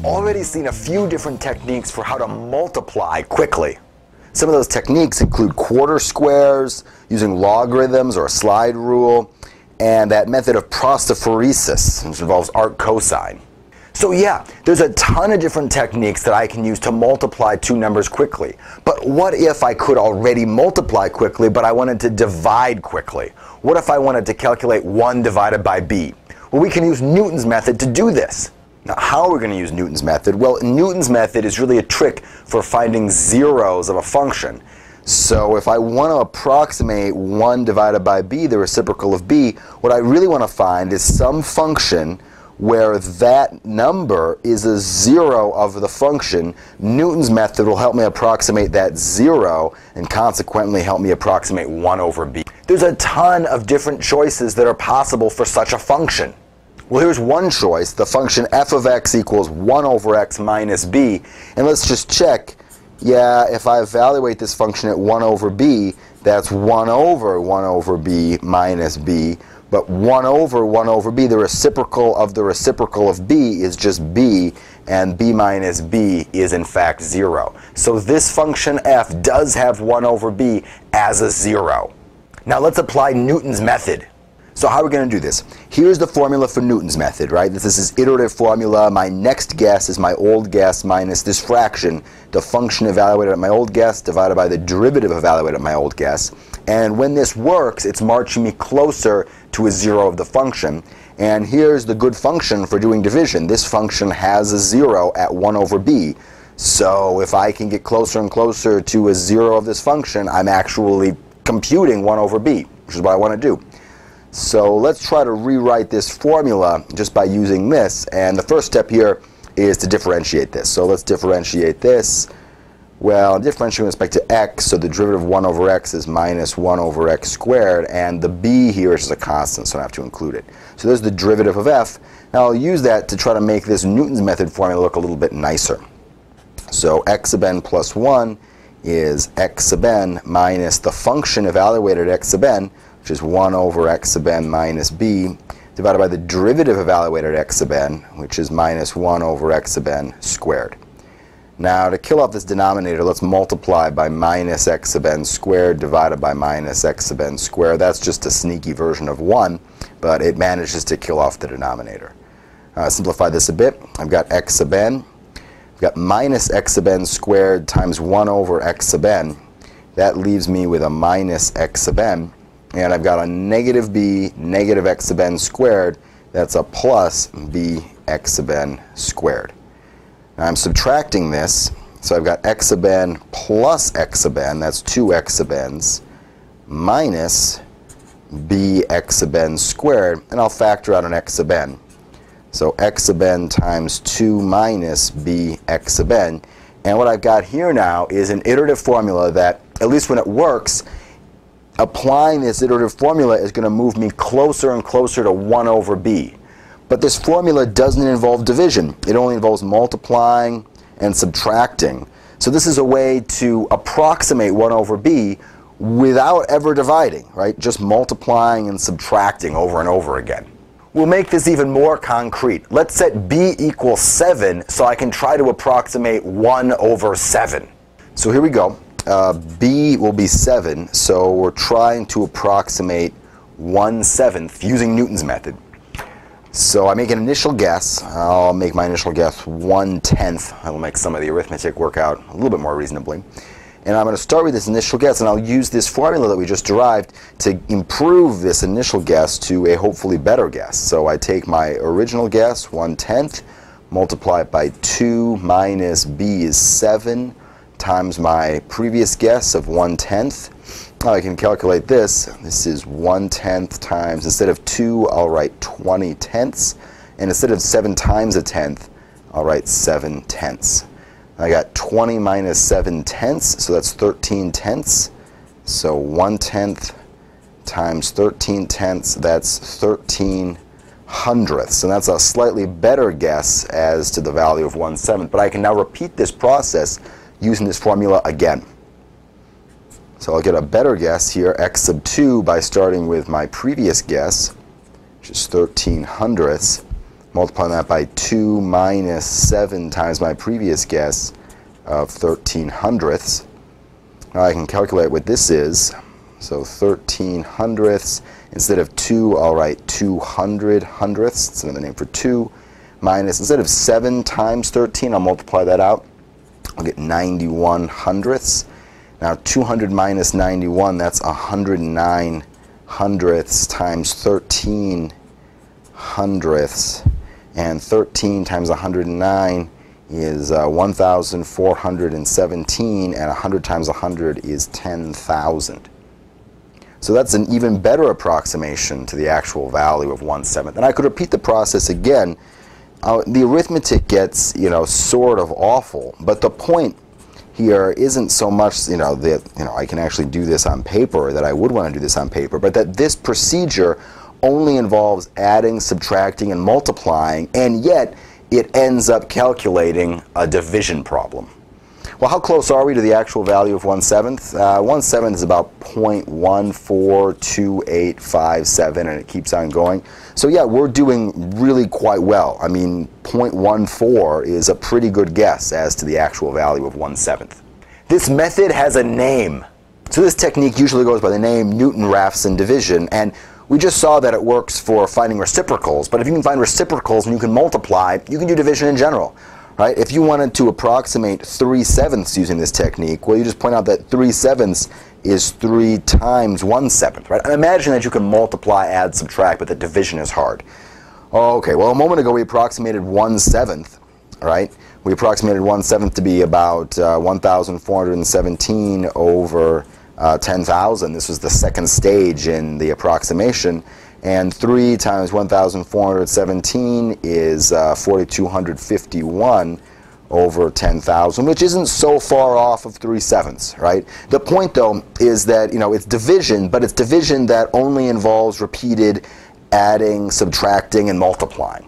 already seen a few different techniques for how to multiply quickly. Some of those techniques include quarter squares, using logarithms or a slide rule, and that method of prostaphoresis, which involves arc cosine. So yeah, there's a ton of different techniques that I can use to multiply two numbers quickly. But what if I could already multiply quickly, but I wanted to divide quickly? What if I wanted to calculate 1 divided by b? Well, we can use Newton's method to do this. Now, how are we going to use Newton's method? Well, Newton's method is really a trick for finding zeros of a function. So if I want to approximate 1 divided by b, the reciprocal of b, what I really want to find is some function where that number is a zero of the function. Newton's method will help me approximate that zero and consequently help me approximate 1 over b. There's a ton of different choices that are possible for such a function. Well, here's one choice, the function f of x equals 1 over x minus b. And let's just check, yeah, if I evaluate this function at 1 over b, that's 1 over b minus b. But 1 over b, the reciprocal of b is just b, and b minus b is in fact 0. So this function f does have 1 over b as a 0. Now let's apply Newton's method. So how are we going to do this? Here's the formula for Newton's method, right? This is iterative formula. My next guess is my old guess minus this fraction, the function evaluated at my old guess divided by the derivative evaluated at my old guess. And when this works, it's marching me closer to a 0 of the function. And here's the good function for doing division. This function has a 0 at 1 over b. So if I can get closer and closer to a 0 of this function, I'm actually computing 1 over b, which is what I want to do. So let's try to rewrite this formula just by using this. And the first step here is to differentiate this. So let's differentiate this. Well, differentiating with respect to x, so the derivative of 1 over x is minus 1 over x squared, and the b here is just a constant, so I have to include it. So there's the derivative of f. Now I'll use that to try to make this Newton's method formula look a little bit nicer. So x sub n plus 1 is x sub n minus the function evaluated at x sub n, which is 1 over x sub n minus b, divided by the derivative evaluated at x sub n, which is minus 1 over x sub n squared. Now to kill off this denominator, let's multiply by minus x sub n squared divided by minus x sub n squared. That's just a sneaky version of 1, but it manages to kill off the denominator. Simplify this a bit. I've got x sub n. I've got minus x sub n squared times 1 over x sub n. That leaves me with a minus x sub n. And I've got a negative b, negative x sub n squared. That's a plus b x sub n squared. Now I'm subtracting this, so I've got x sub n plus x sub n, that's 2 x sub n's, minus b x sub n squared, and I'll factor out an x sub n. So x sub n times 2 minus b x sub n. And what I've got here now is an iterative formula that, at least when it works, applying this iterative formula is going to move me closer and closer to 1 over b. But this formula doesn't involve division. It only involves multiplying and subtracting. So this is a way to approximate 1 over b without ever dividing, right? Just multiplying and subtracting over and over again. We'll make this even more concrete. Let's set b equals 7 so I can try to approximate 1 over 7. So here we go. B will be 7, so we're trying to approximate 1/7 using Newton's method. So I make an initial guess. I'll make my initial guess 1/10. I will make some of the arithmetic work out a little bit more reasonably. And I'm going to start with this initial guess, and I'll use this formula that we just derived to improve this initial guess to a hopefully better guess. So I take my original guess, 1/10, multiply it by 2 minus b is 7, times my previous guess of 1/10. I can calculate this. This is 1/10 times, instead of 2, I'll write 20/10. And instead of 7 times a tenth, I'll write 7/10. I got 20 minus 7/10, so that's 13/10. So 1/10 times 13/10, that's 13/100ths. And that's a slightly better guess as to the value of 1/7. But I can now repeat this process using this formula again. So I'll get a better guess here, x sub 2, by starting with my previous guess, which is 13/100ths, multiplying that by 2 minus 7 times my previous guess of 13 hundredths. Now I can calculate what this is. So 13 hundredths, instead of 2, I'll write 200 hundredths. It's another name for 2. Minus, instead of 7 times 13, I'll multiply that out. I'll get 91 hundredths. Now 200 minus 91, that's 109 hundredths times 13 hundredths. And 13 times 109 is 1,417, and 100 times 100 is 10,000. So that's an even better approximation to the actual value of 1/7. And I could repeat the process again. The arithmetic gets, sort of awful, but the point here isn't so much, that, I can actually do this on paper, that I would want to do this on paper, but that this procedure only involves adding, subtracting, and multiplying, and yet it ends up calculating a division problem. Well, how close are we to the actual value of 1/7? 1/7 is about 0.142857, and it keeps on going. So yeah, we're doing really quite well. I mean, 0.14 is a pretty good guess as to the actual value of 1/7. This method has a name. So this technique usually goes by the name Newton-Raphson division, and we just saw that it works for finding reciprocals, but if you can find reciprocals and you can multiply, you can do division in general. Right? If you wanted to approximate 3/7 using this technique, well, you just point out that 3/7 is 3 times 1/7, right? And imagine that you can multiply, add, subtract, but the division is hard. Okay, well, a moment ago we approximated 1/7, right? We approximated 1/7 to be about 1,417 over 10,000. This was the second stage in the approximation. And 3 times 1,417 is 4,251 over 10,000, which isn't so far off of 3/7, right? The point, though, is that, it's division, but it's division that only involves repeated adding, subtracting, and multiplying.